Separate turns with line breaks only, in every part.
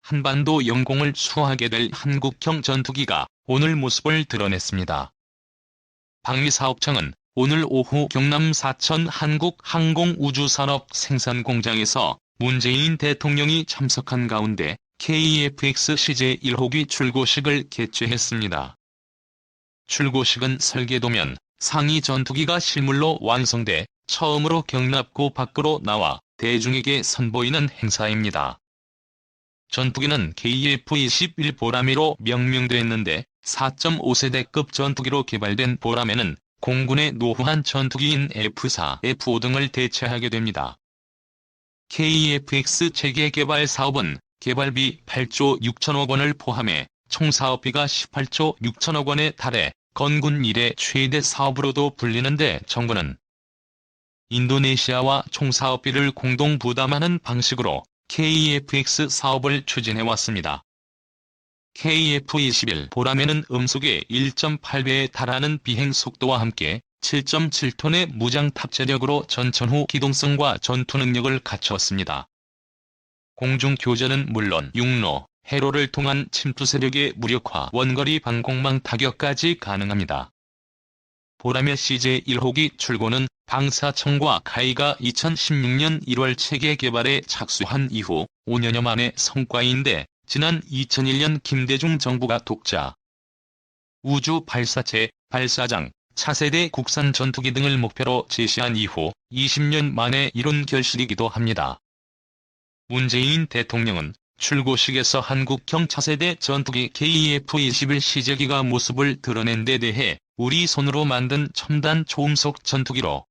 한반도 영공을 수호하게 될 한국형 전투기가 오늘 모습을 드러냈습니다. 방위사업청은 오늘 오후 경남 사천 한국항공우주산업 생산공장에서 문재인 대통령이 참석한 가운데 KF-X CJ1호기 출고식을 개최했습니다. 출고식은 설계도면 상위 전투기가 실물로 완성돼 처음으로 경납고 밖으로 나와 대중에게 선보이는 행사입니다. 전투기는 KF-21 보라매로 명명됐는데 4.5세대급 전투기로 개발된 보라매는 공군의 노후한 전투기인 F4, F5 등을 대체하게 됩니다. KF-X 체계 개발 사업은 개발비 8조 6천억 원을 포함해 총 사업비가 18조 6천억 원에 달해 건군 이래 최대 사업으로도 불리는데 정부는 인도네시아와 총 사업비를 공동 부담하는 방식으로 KF-X 사업을 추진해왔습니다. KF-21 보라매는 음속의 1.8배에 달하는 비행 속도와 함께 7.7톤의 무장 탑재력으로 전천 후 기동성과 전투 능력을 갖췄습니다. 공중 교전은 물론 육로, 해로를 통한 침투 세력의 무력화, 원거리 방공망 타격까지 가능합니다. 보라매 CJ1호기 출고는 방사청과 카이가 2016년 1월 체계 개발에 착수한 이후 5년여 만의 성과인데 지난 2001년 김대중 정부가 독자 우주 발사체, 발사장, 차세대 국산 전투기 등을 목표로 제시한 이후 20년 만에 이룬 결실이기도 합니다. 문재인 대통령은 출고식에서 한국형 차세대 전투기 KF-21 CJ기가 모습을 드러낸 데 대해 우리 손으로 만든 첨단 초음속 전투기로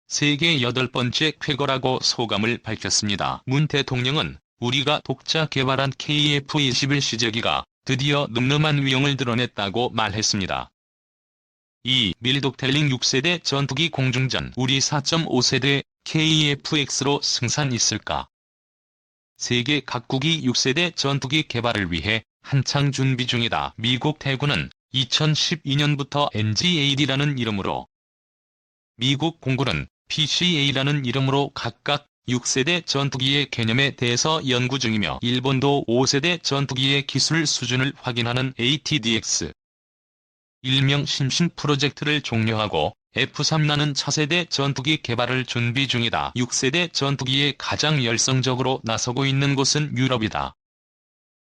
세계 8번째 쾌거라고 소감을 밝혔습니다. 문 대통령은 우리가 독자 개발한 KF-21 CJ기가 드디어 늠름한 위용을 드러냈다고 말했습니다. 이 밀독텔링 6세대 전투기 공중전 우리 4.5세대 KF-X로 승산 있을까? 세계 각국이 6세대 전투기 개발을 위해 한창 준비 중이다. 미국 대군은 2012년부터 NGAD라는 이름으로, 미국 공군은 PCA라는 이름으로 각각 6세대 전투기의 개념에 대해서 연구 중이며 일본도 5세대 전투기의 기술 수준을 확인하는 ATDX 일명 심신 프로젝트를 종료하고 F3라는 차세대 전투기 개발을 준비 중이다. 6세대 전투기에 가장 열성적으로 나서고 있는 곳은 유럽이다.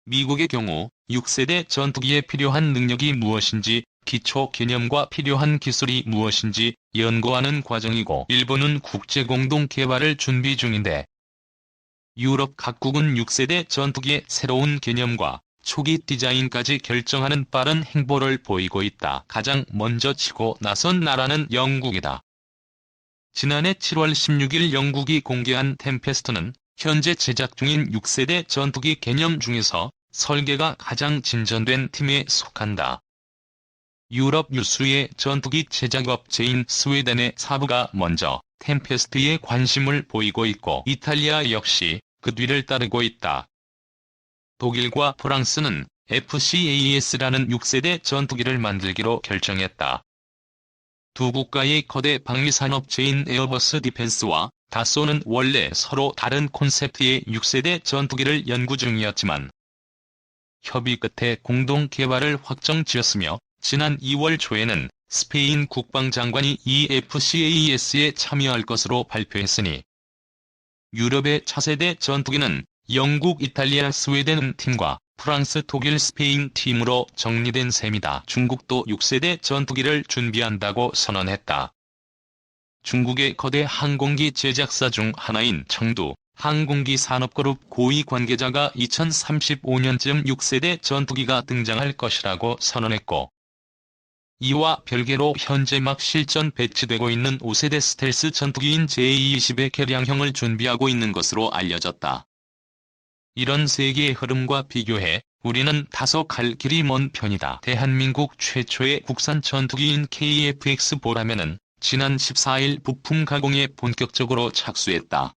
미국의 경우 6세대 전투기에 필요한 능력이 무엇인지, 기초 개념과 필요한 기술이 무엇인지 연구하는 과정이고 일본은 국제 공동 개발을 준비 중인데 유럽 각국은 6세대 전투기의 새로운 개념과 초기 디자인까지 결정하는 빠른 행보를 보이고 있다. 가장 먼저 치고 나선 나라는 영국이다. 지난해 7월 16일 영국이 공개한 템페스트는 현재 제작 중인 6세대 전투기 개념 중에서 설계가 가장 진전된 팀에 속한다. 유럽 유수의 전투기 제작업체인 스웨덴의 사부가 먼저 템페스트에 관심을 보이고 있고 이탈리아 역시 그 뒤를 따르고 있다. 독일과 프랑스는 FCAS라는 6세대 전투기를 만들기로 결정했다. 두 국가의 거대 방위산업체인 에어버스 디펜스와 다소는 원래 서로 다른 콘셉트의 6세대 전투기를 연구 중이었지만 협의 끝에 공동 개발을 확정지었으며 지난 2월 초에는 스페인 국방장관이 이 FCAS에 참여할 것으로 발표했으니 유럽의 차세대 전투기는 영국, 이탈리아, 스웨덴 팀과 프랑스, 독일, 스페인 팀으로 정리된 셈이다. 중국도 6세대 전투기를 준비한다고 선언했다. 중국의 거대 항공기 제작사 중 하나인 청두 항공기 산업그룹 고위 관계자가 2035년쯤 6세대 전투기가 등장할 것이라고 선언했고 이와 별개로 현재 막 실전 배치되고 있는 5세대 스텔스 전투기인 J-20의 개량형을 준비하고 있는 것으로 알려졌다. 이런 세계의 흐름과 비교해 우리는 다소 갈 길이 먼 편이다. 대한민국 최초의 국산 전투기인 KF-X 보라매는 지난 14일 부품 가공에 본격적으로 착수했다.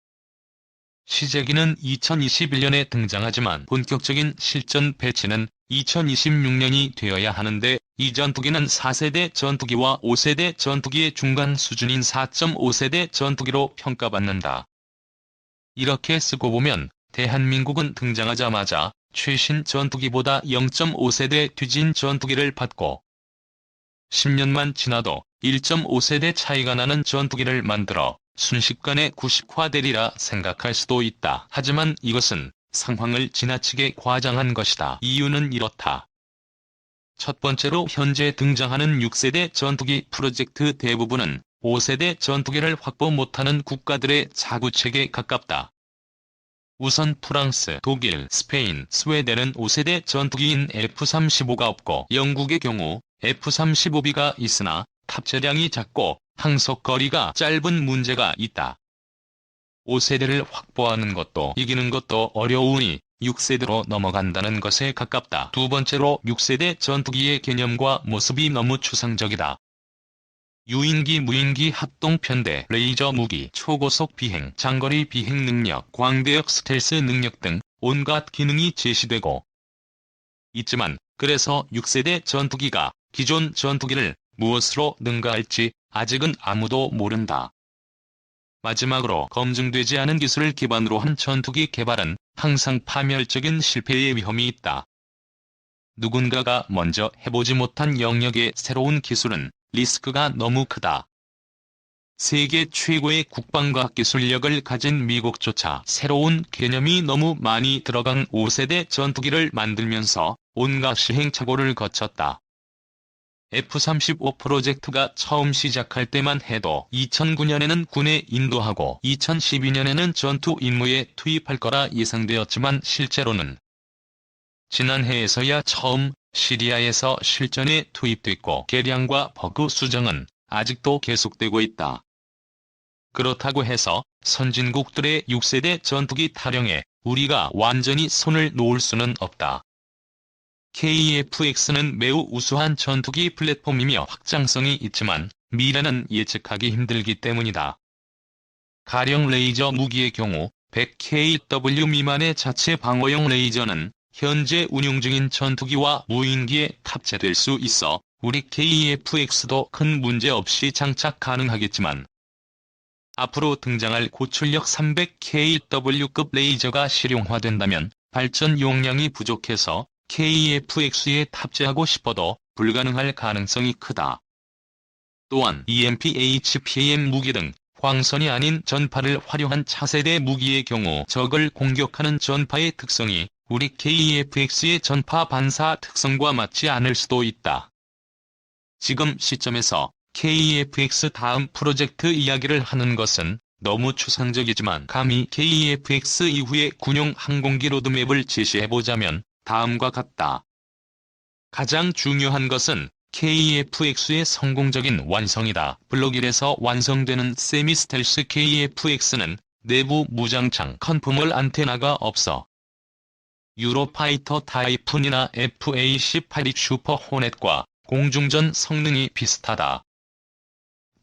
시제기는 2021년에 등장하지만 본격적인 실전 배치는 2026년이 되어야 하는데 이 전투기는 4세대 전투기와 5세대 전투기의 중간 수준인 4.5세대 전투기로 평가받는다. 이렇게 쓰고 보면 대한민국은 등장하자마자 최신 전투기보다 0.5세대 뒤진 전투기를 받고 10년만 지나도 1.5세대 차이가 나는 전투기를 만들어 순식간에 90화되리라 생각할 수도 있다. 하지만 이것은 상황을 지나치게 과장한 것이다. 이유는 이렇다. 첫 번째로 현재 등장하는 6세대 전투기 프로젝트 대부분은 5세대 전투기를 확보 못하는 국가들의 자구책에 가깝다. 우선 프랑스, 독일, 스페인, 스웨덴은 5세대 전투기인 F-35가 없고 영국의 경우 F-35B가 있으나 탑재량이 작고 항속거리가 짧은 문제가 있다. 5세대를 확보하는 것도 이기는 것도 어려우니 6세대로 넘어간다는 것에 가깝다. 두 번째로 6세대 전투기의 개념과 모습이 너무 추상적이다. 유인기, 무인기, 합동편대, 레이저 무기, 초고속 비행, 장거리 비행 능력, 광대역 스텔스 능력 등 온갖 기능이 제시되고 있지만 그래서 6세대 전투기가 기존 전투기를 무엇으로 능가할지 아직은 아무도 모른다. 마지막으로 검증되지 않은 기술을 기반으로 한 전투기 개발은 항상 파멸적인 실패의 위험이 있다. 누군가가 먼저 해보지 못한 영역의 새로운 기술은 리스크가 너무 크다. 세계 최고의 국방과학기술력을 가진 미국조차 새로운 개념이 너무 많이 들어간 5세대 전투기를 만들면서 온갖 시행착오를 거쳤다. F-35 프로젝트가 처음 시작할 때만 해도 2009년에는 군에 인도하고 2012년에는 전투 임무에 투입할 거라 예상되었지만 실제로는 지난해에서야 처음 시리아에서 실전에 투입됐고 개량과 버그 수정은 아직도 계속되고 있다. 그렇다고 해서 선진국들의 6세대 전투기 타령에 우리가 완전히 손을 놓을 수는 없다. KF-X는 매우 우수한 전투기 플랫폼이며 확장성이 있지만 미래는 예측하기 힘들기 때문이다. 가령 레이저 무기의 경우 100kW 미만의 자체 방어용 레이저는 현재 운용 중인 전투기와 무인기에 탑재될 수 있어 우리 KF-X도 큰 문제 없이 장착 가능하겠지만 앞으로 등장할 고출력 300kW급 레이저가 실용화된다면 발전 용량이 부족해서 KF-X에 탑재하고 싶어도 불가능할 가능성이 크다. 또한 EMP-HPM 무기 등 광선이 아닌 전파를 활용한 차세대 무기의 경우 적을 공격하는 전파의 특성이 우리 KF-X의 전파 반사 특성과 맞지 않을 수도 있다. 지금 시점에서 KF-X 다음 프로젝트 이야기를 하는 것은 너무 추상적이지만 감히 KF-X 이후의 군용 항공기 로드맵을 제시해보자면 다음과 같다. 가장 중요한 것은 KF-X의 성공적인 완성이다. 블록 1에서 완성되는 세미스텔스 KF-X는 내부 무장창 컨포멀 안테나가 없어 유로파이터 타이푼이나 FA-18이 슈퍼 호넷과 공중전 성능이 비슷하다.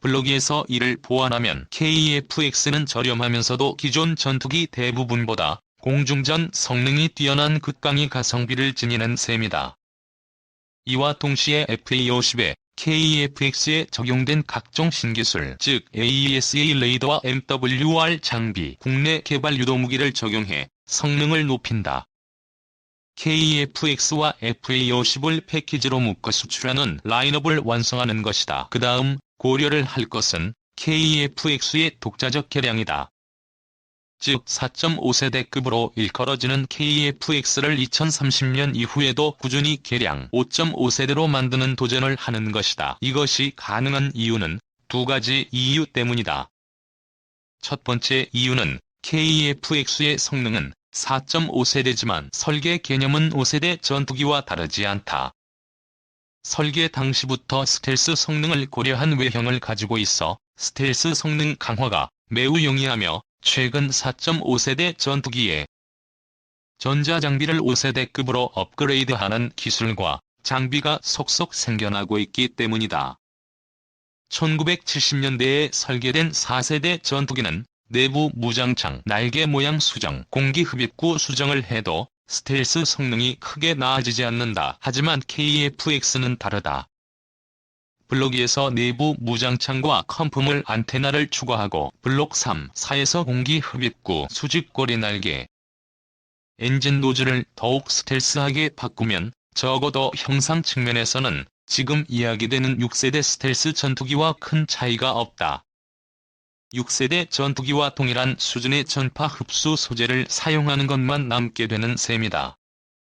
블록 2에서 이를 보완하면 KF-X는 저렴하면서도 기존 전투기 대부분보다 공중전 성능이 뛰어난 극강의 가성비를 지니는 셈이다. 이와 동시에 FA-50에 KF-X에 적용된 각종 신기술, 즉 AESA 레이더와 MWR 장비, 국내 개발 유도무기를 적용해 성능을 높인다. KF-X와 FA-50을 패키지로 묶어 수출하는 라인업을 완성하는 것이다. 그 다음 고려를 할 것은 KF-X의 독자적 개량이다. 즉 4.5세대급으로 일컬어지는 KF-X를 2030년 이후에도 꾸준히 개량 5.5세대로 만드는 도전을 하는 것이다. 이것이 가능한 이유는 두 가지 이유 때문이다. 첫 번째 이유는 KF-X의 성능은 4.5세대지만 설계 개념은 5세대 전투기와 다르지 않다. 설계 당시부터 스텔스 성능을 고려한 외형을 가지고 있어 스텔스 성능 강화가 매우 용이하며 최근 4.5세대 전투기에 전자장비를 5세대급으로 업그레이드하는 기술과 장비가 속속 생겨나고 있기 때문이다. 1970년대에 설계된 4세대 전투기는 내부 무장창, 날개 모양 수정, 공기 흡입구 수정을 해도 스텔스 성능이 크게 나아지지 않는다. 하지만 KF-X는 다르다. 블록 2에서 내부 무장창과 컨포멀 안테나를 추가하고 블록 3, 4에서 공기 흡입구, 수직고리 날개, 엔진 노즐을 더욱 스텔스하게 바꾸면 적어도 형상 측면에서는 지금 이야기되는 6세대 스텔스 전투기와 큰 차이가 없다. 6세대 전투기와 동일한 수준의 전파 흡수 소재를 사용하는 것만 남게 되는 셈이다.